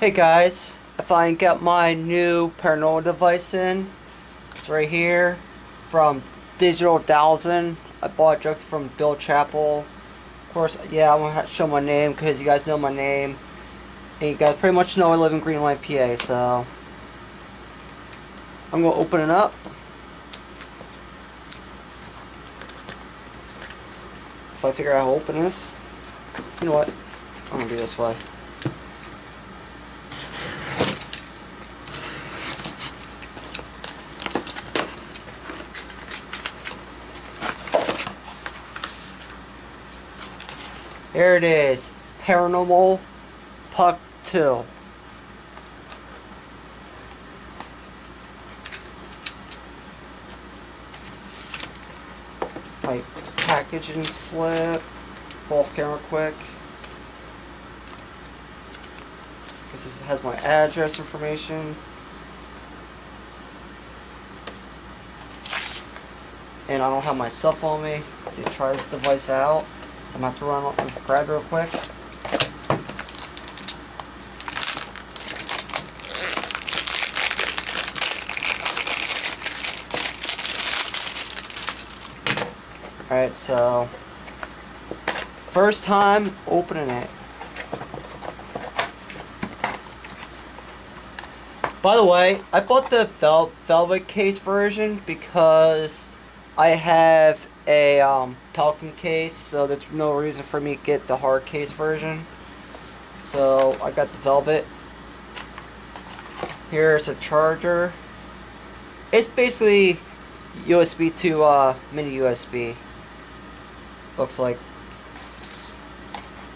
Hey guys, I finally got my new paranormal device in. It's right here from Digital Thousand. I bought it just from Bill Chappell. Of course, yeah, I'm gonna show my name because you guys know my name. And you guys pretty much know I live in Greenland, PA, so I'm gonna open it up. If I figure out how to open this. You know what? I'm gonna do this way. Here it is. Paranormal Puck 2. My packaging slip. Fall off camera quick. This has my address information. And I don't have my cell phone on me to try this device out. So I'm going to have to run up and grab it real quick. Alright, so first time opening it. By the way, I bought the velvet case version because I have a Pelican case, so there's no reason for me to get the hard case version. So I got the velvet. Here's a charger. It's basically USB to mini USB. Looks like.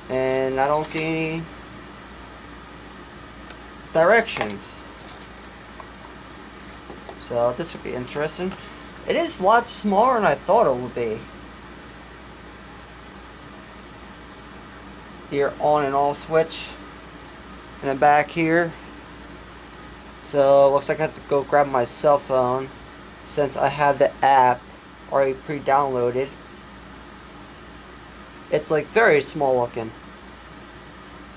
And I don't see any directions. So this would be interesting. It is a lot smaller than I thought it would be. Your on and off switch in the back here. So looks like I have to go grab my cell phone since I have the app already pre-downloaded. It's like very small looking.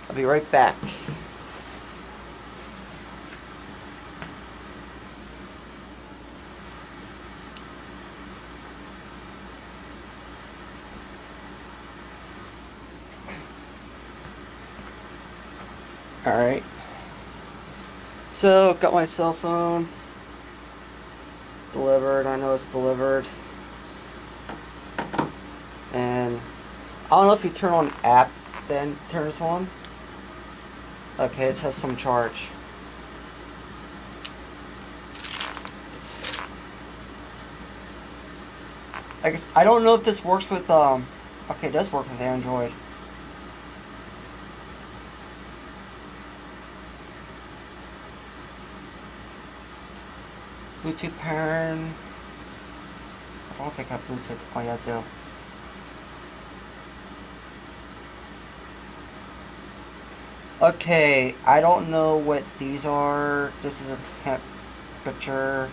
I'll be right back. Alright. So, got my cell phone. Delivered. I know it's delivered. And I don't know if you turn on app, then turn this on. Okay, it has some charge. I guess I don't know if this works with okay, it does work with Android. Bluetooth parent. I don't think I have Bluetooth. Oh yeah, I do. Okay, I don't know what these are. This is a temperature.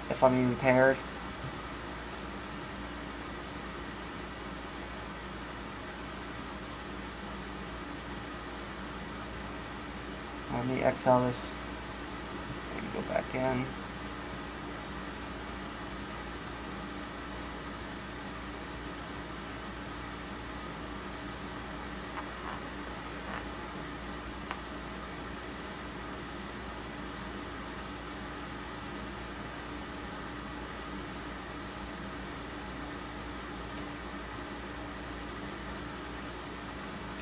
If I'm even paired. Let me exile this. Go back in.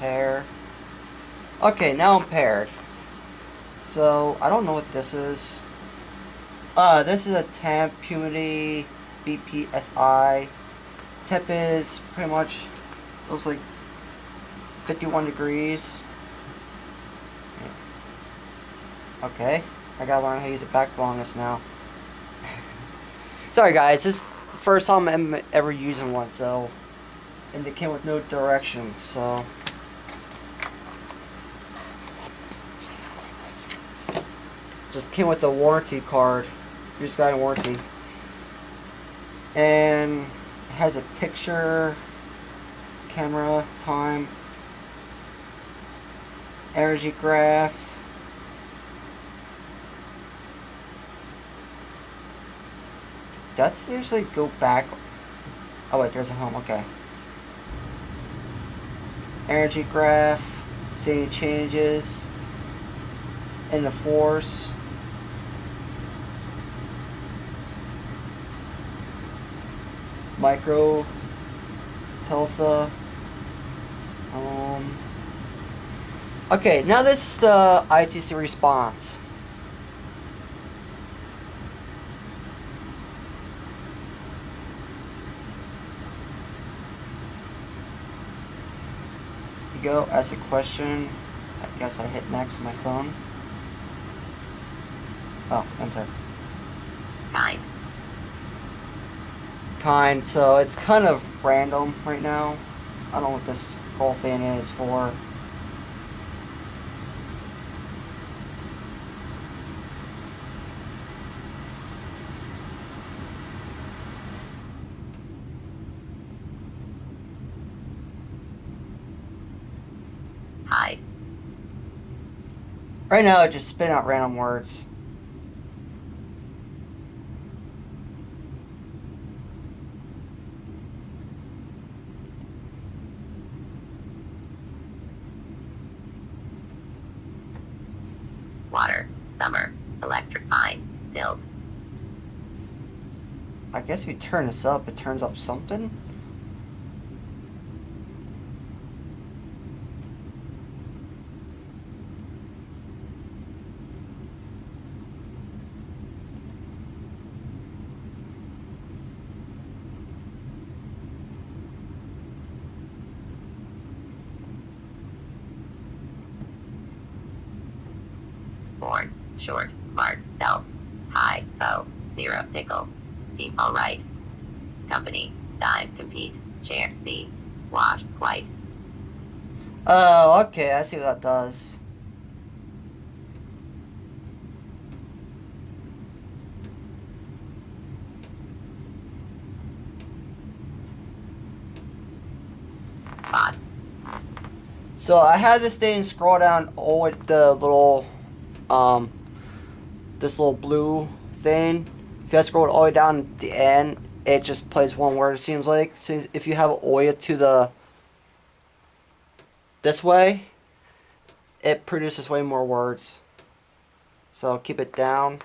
Pair. Okay, now I'm paired. So, I don't know what this is. This is a temp, humidity, BPSI. Temp is pretty much, looks like 51 degrees. Okay, I gotta learn how to use a backbone on this now. Sorry guys, this is the first time I'm ever using one, so. And they came with no directions, so. Just came with a warranty card. You just got a warranty. And it has a picture, camera, time. energy graph. Does it usually go back? Oh wait, there's a home, okay. Energy graph, see any changes in the force. Micro Tulsa. Okay, now this is the ITC response. You go, ask a question. I guess I hit next on my phone. Oh, enter. Kind, so it's kind of random right now. I don't know what this whole thing is for. Hi. Right now, it just spit out random words. Water, summer, electric fine, tilt. I guess if you turn this up, it turns up something. Born, short, mark, self, high, foe, zero, tickle, female right. Company, dime, compete, share, see, wash, white. Oh, okay, I see what that does. Spot. So I had this thing scroll down all with the little, this little blue thing. If you scroll all the way down at the end, it just plays one word, it seems like. So if you have Oya to the, this way, it produces way more words. So keep it down.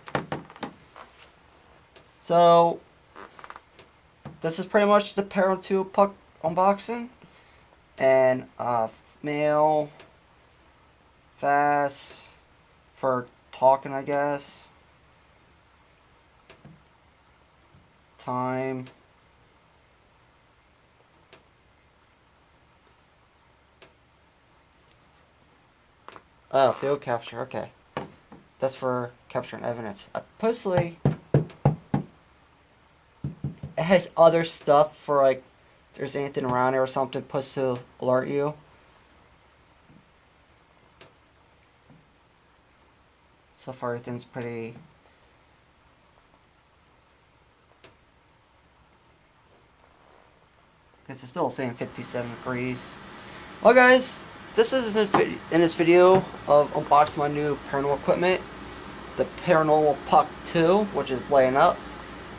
So this is pretty much the Paranormal 2 puck unboxing. And male, fast, for talking, I guess. Time. Oh, field capture, okay. That's for capturing evidence. Supposedly, it has other stuff for, like, if there's anything around it or something, supposed to alert you. So far, everything's pretty... Because it's still saying 57 degrees. Well, guys, this is in this video of unboxing my new paranormal equipment. The Paranormal Puck 2, which is laying up.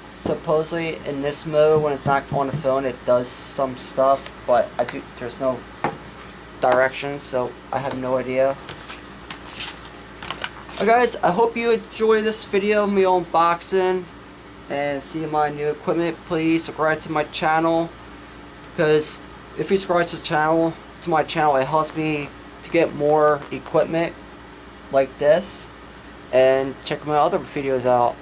Supposedly, in this mode, when it's not on the phone, it does some stuff, but there's no directions, so I have no idea. Well, guys, I hope you enjoy this video of me unboxing and seeing my new equipment. Please subscribe to my channel, because if you subscribe to my channel, it helps me to get more equipment like this, and check my other videos out.